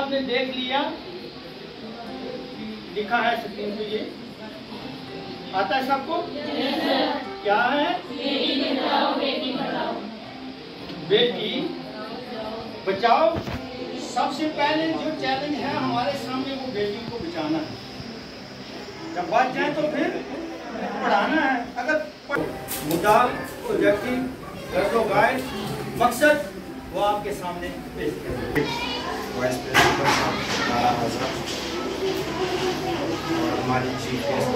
आपने देख लिया, लिखा है स्क्रीन पे, ये आता है सबको? क्या है? बेटी बचाओ। सबसे पहले जो चैलेंज है हमारे सामने वो बेटी को बचाना है। जब बात जाए तो फिर पढ़ाना है। अगर मुद्दा, ऑब्जेक्टिव, गाइड, मकसद वो आपके सामने पेश करेंगे। वाइस प्रिंसिपल साहब और हमारी chief guest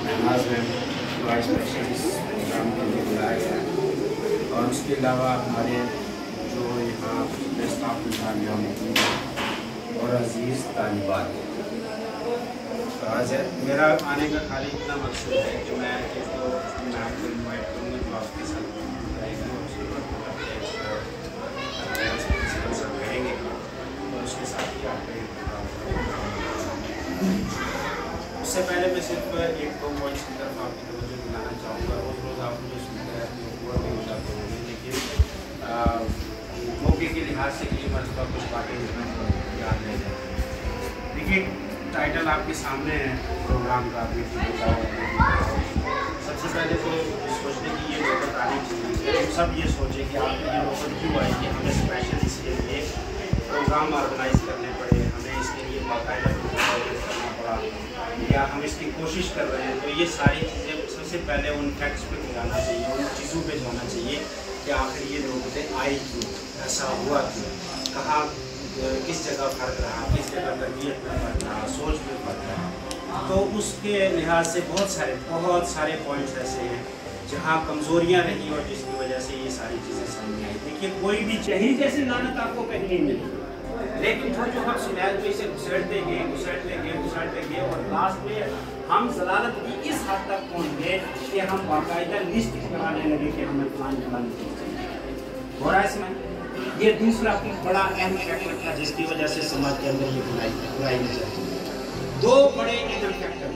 Mahnaz ma'am vice president programme के लिए बुलाया गया है, और उसके अलावा हमारे जो यहाँ स्टाफ इंतजामिया मौजूद है और अजीज़ तालिबात। तो आज मेरा आने का खाली इतना मकसद है कि मैं आपको इन्वाइट करूँगा जो आपके साथ रहेगा, और उसके बाद प्रिंसिपल साहब कहेंगे और उसके साथ ही आपका उससे पहले मैं सिर्फ एक दो पॉइंट्स की तरफ आपकी तवज्जो दिलाना चाहूँगा। रोज़ आप मुझे सुनते रहते हो, हुआ भी हो जाते होंगे, लेकिन मौके के लिहाज से ये मरतबा कुछ बातें याद रह जाए। देखिए, टाइटल आपके सामने है प्रोग्राम का, बेटी बचाओ बेटी पढ़ाओ। सबसे पहले तो सोचने की ये नौबत आनी चाहिए, हम सब ये सोचें कि आपको ये नौबत क्यों आई कि हमें स्पेशल इसके लिए प्रोग्राम ऑर्गेनाइज करने पड़े, हमें इसके लिए बाकायदा करना पड़ा, या हम इसकी कोशिश कर रहे हैं। तो ये सारी चीज़ें सबसे पहले उन फैक्ट्स पे जाना चाहिए, उन चीज़ों पे जाना चाहिए कि आखिर ये नौबतें आई क्यों, ऐसा हुआ क्यों, कहाँ किस जगह फ़र्क रहा, किस जगह तरबियत में फ़र्क रहा, सोच में फ़र्क रहा। तो उसके लिहाज से बहुत सारे पॉइंट्स ऐसे हैं जहाँ कमज़ोरियाँ रही और जिसकी वजह से ये सारी चीज़ें सामने आई। देखिए, कोई भी शहरी जैसी लानत आपको कहीं नहीं मिली, लेकिन जो हम सुनैल में इसे घुसेड़ते गए और लास्ट में हम जलालत की इस हद तक पहुँच गए कि हम बाकायदा लिस्ट कराने लगे कि हमें प्लान चलाने चाहिए। और इसमें ये दूसरा बड़ा अहम फैक्टर था जिसकी वजह से समाज के अंदर ये बुराई नहीं जाती। दो बड़े अहम फैक्टर।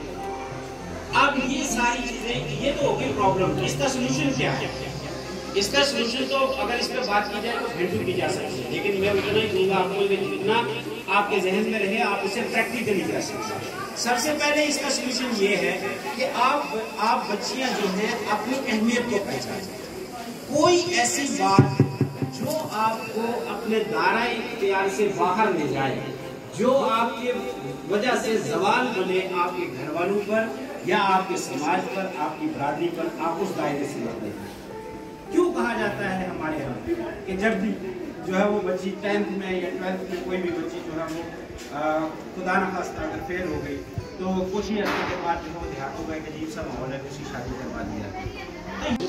अब ये सारी चीज़ें, ये तो हो गई प्रॉब्लम, इसका सोल्यूशन क्या है? इसका सोल्यूशन तो अगर इस पर बात की जाए तो घंटों की जा सकती है, लेकिन मैं उतना ही दूंगा आपको जितना आपके जहन में रहे, आप इसे प्रैक्टिकली कर सकते हैं। सबसे पहले इसका सोल्यूशन ये है कि आप बच्चियां जो हैं अपनी अहमियत को पहचानें। कोई ऐसी बात जो आपको अपने दायरे इख्तियार से बाहर ले जाए, जो आपके वजह से जवाल बने आपके घर वालों पर या आपके समाज पर, आपकी बरादरी पर, आप उस दायरे से निकले। क्यों कहा जाता है हमारे यहाँ कि जब भी जो है वो बच्ची 10th में या 12th में कोई भी बच्ची जो है वो खुदा न खास्ता अगर फेल हो गई तो कुछ ही अर्से के बाद जो है वो देहातों का एक अजीब सा माहौल है, उसकी शादी करवा दिया।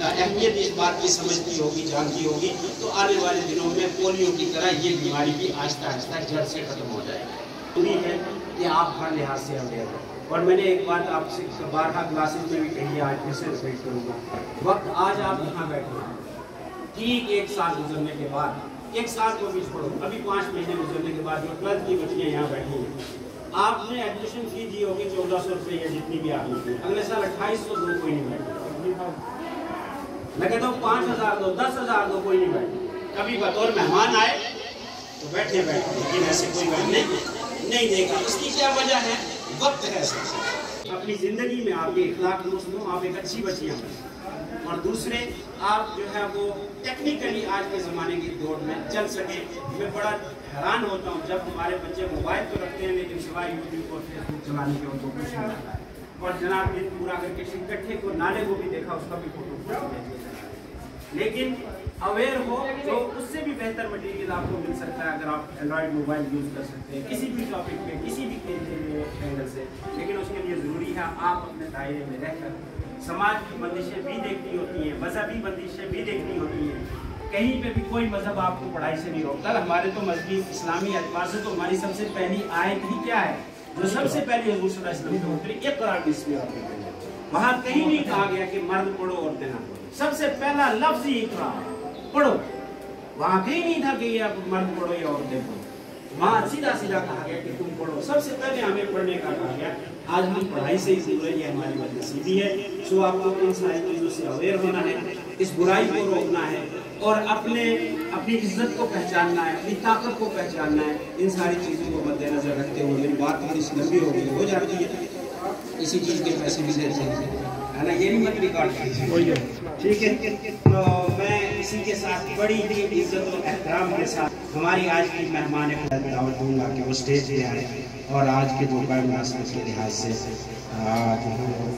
अहमियत इस बात की समझती होगी, जानती होगी, तो आने वाले दिनों में पोलियो की तरह ये बीमारी भी आहिस्ता आहिस्ता जड़ से खत्म हो जाएगी। पूरी है कि आप हर लिहाज से अवेयर हो। और मैंने एक बात आपसे बारहा क्लासेज में भी कही है, आज फिर से रिपीट करूँगा। वक्त आज आप यहाँ बैठे हैं, ठीक 1 साल गुजरने के बाद, 1 साल को भी छोड़ो, अभी 5 महीने गुजरने के बाद जो 12th की बच्चियाँ यहाँ बैठी हैं, आपने एडमिशन फी दी होगी 1400 रुपये या जितनी भी आपने दी, अगले साल 2800 दो, कोई नहीं बैठे। मैं कहता हूँ 5000 दो, 10,000 दो, कोई नहीं बैठे। कभी बतौर मेहमान आए तो बैठे, लेकिन ऐसे कोई बैठने नहीं देगा। इसकी क्या वजह है? वक्त है। अपनी ज़िंदगी में आपके इखलाक दुरुस्त हो, आप एक अच्छी बच्चियाँ बने, और दूसरे आप जो है वो टेक्निकली आज के ज़माने की दौड़ में चल सकें। मैं बड़ा हैरान होता हूँ जब हमारे बच्चे मोबाइल तो रखते हैं लेकिन सिवाय यूट्यूब और फेसबुक चलाने के उनको कुछ नहीं आता है। और जनाब दिन पूरा करके इकट्ठे को नाले को भी देखा, उसका भी फोटो लेकिन अवेयर हो तो उससे भी बेहतर मटेरियल आपको मिल सकता है अगर आप एंड्रॉयड मोबाइल यूज़ कर सकते हैं किसी भी टॉपिक पे, किसी भी एंगल से। लेकिन उसके लिए ज़रूरी है आप अपने दायरे में रहकर समाज की बंदिशें भी देखनी होती हैं, मजहबी बंदिशें भी देखनी होती हैं। कहीं पे भी कोई मजहब आपको पढ़ाई से नहीं रोकता। हमारे तो मजहबी इस्लामी एतबार से तो हमारी सबसे पहली आयत ही क्या है, जो सबसे पहले हुज़ूर सल्लल्लाहु अलैहि वसल्लम उतरी, इक़रा बिस्मि रब्बिक। वहाँ कहीं नहीं कहा गया कि मर्द पढ़ो औरतें ना पढ़ो, सबसे पहला लफ्ज़ ही इक़रा, पढ़ो। वहाँ कहीं नहीं था कि ये आप मर्द पढ़ो या औरतें पढ़ो। वहाँ सीधा सीधा कहा गया कि तुम पढ़ो, सबसे पहले हमें पढ़ने का कहा गया। आज हम पढ़ाई से ही दूर है, ये हमारी बदनसीबी है। सो आपको इन सारी चीज़ों से अवेयर होना है, इस बुराई को रोकना है और अपनी इज्जत को पहचानना है, अपनी ताकत को पहचानना है। इन सारी चीज़ों को मद्देनजर रखते हुए मेरी बात थोड़ी सी लंबी हो जाती है, इसी चीज़ के पैसे भी देते हैं, है ना, ये भी मत रिकॉर्ड कीजिए, ठीक है। तो मैं इसी के साथ बड़ी ही इज्जत और एहतराम के साथ हमारी आज की मेहमान को दावत दूंगा कि वो स्टेज पे आए और आज के दोपहर मुनासिबत के लिहाज से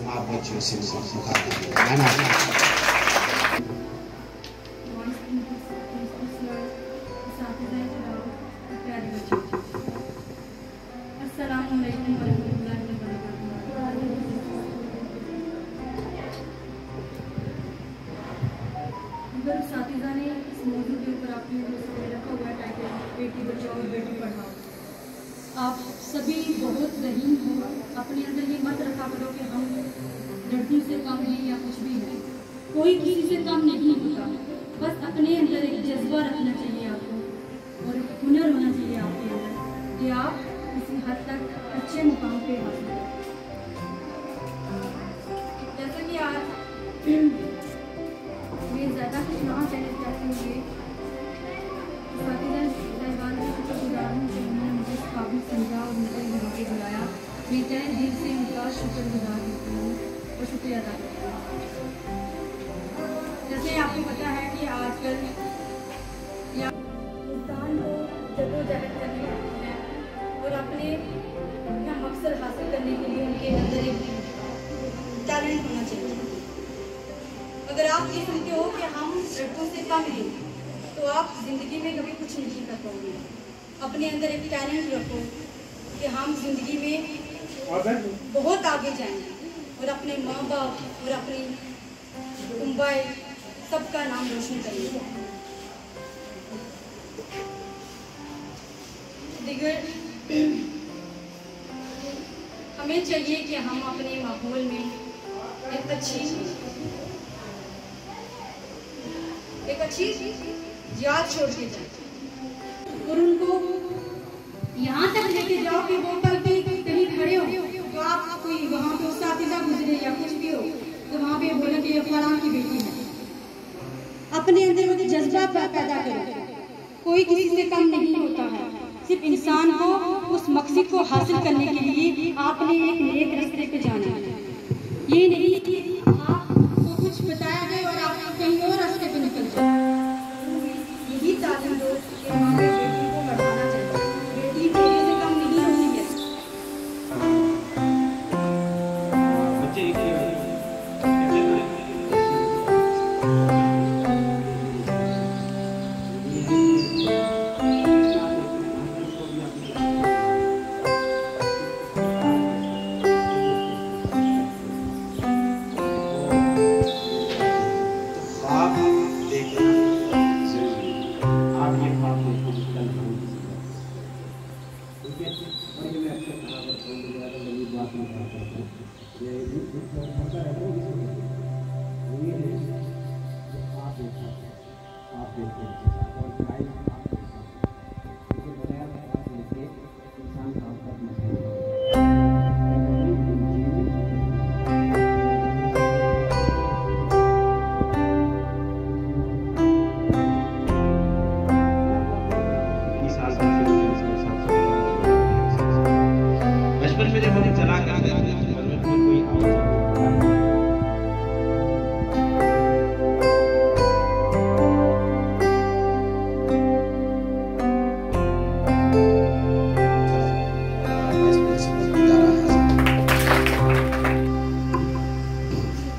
आप बच्चों से है ना। साथीज़ा ने इस मौजूद के ऊपर आपने रखा हुआ टाइटल बेटी बचाओ बेटी पढ़ाओ। आप सभी बहुत रहीम हो, अपने अंदर ये मत रखा करो कि हम लड़कियों से कम हैं या कुछ भी है। कोई किसी से कम नहीं होता, बस अपने अंदर एक जज्बा रखना चाहिए आपको और एक हुनर होना चाहिए आपके अंदर कि आप किसी हद तक अच्छे मुकाम पे हासिल करें। जैसा कि आज मैं ज़्यादा कुछ ना कहना चाहती हूँ, साहिबान की शुक्रगुजार हूँ कि उन्होंने मुझे इस काबिल समझा और मुझे यहाँ पे बुलाया। मैं तहे दिल से उनका शुक्रगुजार होती हूँ और शुक्रिया अदा करती हूँ। जैसे आपको पता है कि आजकल इंसान को जद्दोजहद करनी पड़ती है और अपने अपना मकसद हासिल करने के लिए उनके अंदर एक टैलेंट होना चाहिए। अगर आप ये सुनते हो कि हम लड़कों से कम हैं तो आप ज़िंदगी में कभी कुछ नहीं कर पाओगे। अपने अंदर एक टैलेंट रखो कि हम ज़िंदगी में बहुत आगे जाएंगे और अपने माँ बाप और अपनी उम्बाई सबका नाम रोशन करेंगे। हमें चाहिए कि हम अपने माहौल में एक अच्छी याद छोड़ के जाए और उनको यहाँ तक लेके जाओ कि वो कल कहीं खड़े हो तो आप कोई वहाँ पे साथीजा गुजरे या कुछ भी हो तो वहाँ पे बोले कि ये फलां की बेटी है। अपने अंदर वो जज्बा पैदा करो। कोई किसी से कम नहीं होता है, सिर्फ इंसान को उस मकसद को हासिल करने के लिए आपने एक नेक रास्ते पे जाना है। ये नहीं कि आपको कुछ बताया जाए और आप कहीं और रास्ते पे निकल जाए। यही तालीम दो कि हमारे बेटी को बढ़ाना चाहिए। बेटी मेरे से कम नहीं होती है।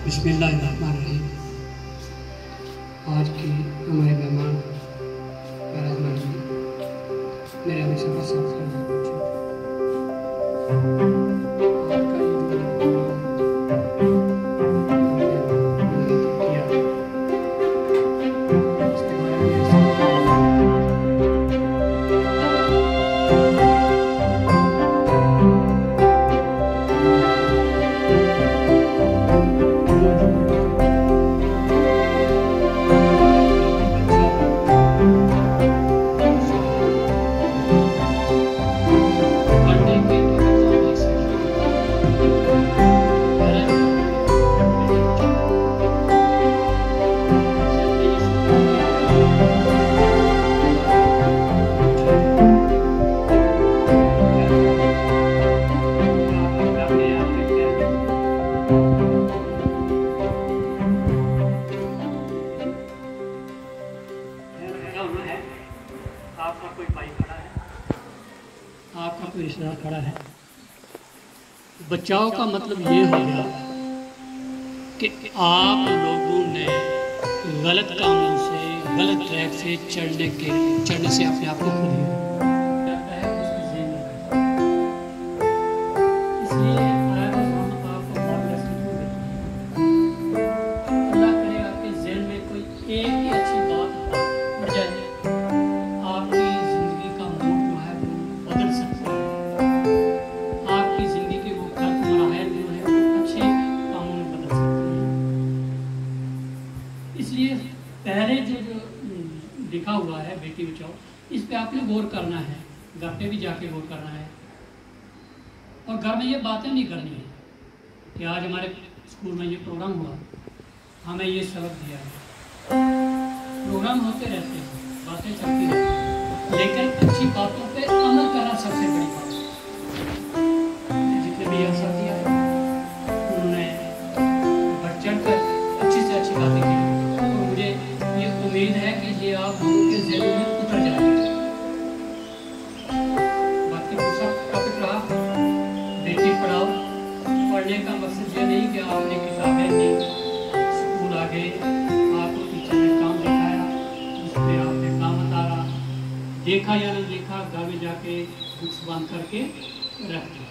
बिस्मिल्लाहिर्रहमानिर्रहीम। आज के हमारे मेहमान मेरे हमेशा पसंद खड़ा है। बचाव का मतलब ये हो गया कि आप लोगों ने गलत कामों से, गलत ट्रैक से चढ़ने से अपने आप को खो दिया। इसलिए अल्लाह करेगा आपके ज़हन में कोई एक ही अच्छी बात पड़ जाए, आपकी ज़िंदगी का मोड़ जो है वो बदल सकता है। आपकी ज़िंदगी के वो गलत मराहल जो है वो अच्छे कामों में बदल सकते हैं। इसलिए पहले जो लिखा हुआ है बेटी बचाओ, इस पे आपने गौर करना है, घर पे भी जाके गौर करना है और घर में ये बातें नहीं करनी है कि आज हमारे स्कूल में ये प्रोग्राम हुआ, हमें ये सबक दिया है। प्रोग्राम होते रहते हैं, बातें चलती रहती हैं, लेकिन अच्छी बातों पे अमल करना सबसे बड़ी बात है। जितने भी अवसर दिया है उन्होंने बढ़ चढ़ कर अच्छी से अच्छी बातें की और मुझे ये उम्मीद है कि ये आप लोगों के ज़हन में उतर जाएंगे। बाकी दूसरा टॉपिक रहा बेटी पढ़ाओ। पढ़ने का मकसद ये नहीं कि आपने किताबें ली, स्कूल आ गए, आपको टीचर ने काम दिखाया, उसमें आपने काम उतारा, देखा या नहीं देखा, घर में जाके बुक्स बंद करके रख दी।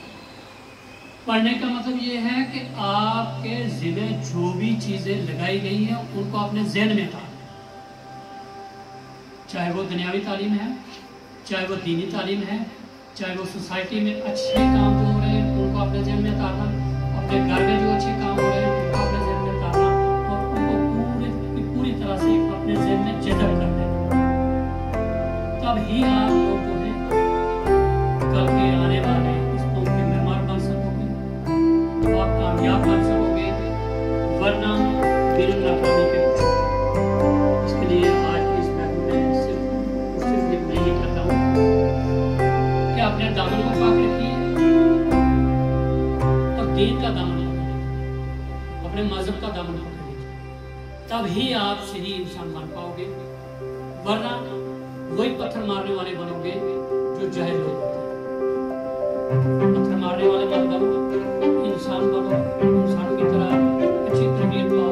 पढ़ने का मतलब ये है कि आपके ज़िले जो भी चीज़ें लगाई गई हैं उनको अपने ज़हन में उतारना, चाहे वो दुनियावी तालीम है, चाहे वो दीनी तालीम है, चाहे वो सोसाइटी में अच्छे काम जो हो रहे हैं उनको अपने ज़हन में उतारना, अपने घर में जो अच्छे काम हो रहे हैं उनको अपने ज़हन में उतारना और उनको पूरी तरह से अपने ज़हन में जज़ब कर देना। तब ही आप लोग जो है कल के आने वाले इस कौम के मेहमान बन सकोगे, तो आप कामयाब बन सकोगे, वरना बिना नाकामी के कुछ। इसके लिए आज की इस महफिल में सिर्फ मैं ये कहता हूँ कि अपने दामन को पाक रखिए और दीन का दामन पकड़िए, अपने मजहब का दामन पकड़िए, तब ही आप सही इंसान बन पाओगे, वरना वही पत्थर मारने वाले बनोगे जो जाहिल लोग होते हैं। पत्थर मारने वाले मत बनो, इंसान बनो, इंसानों की तरह अच्छी तरबियत पाओ।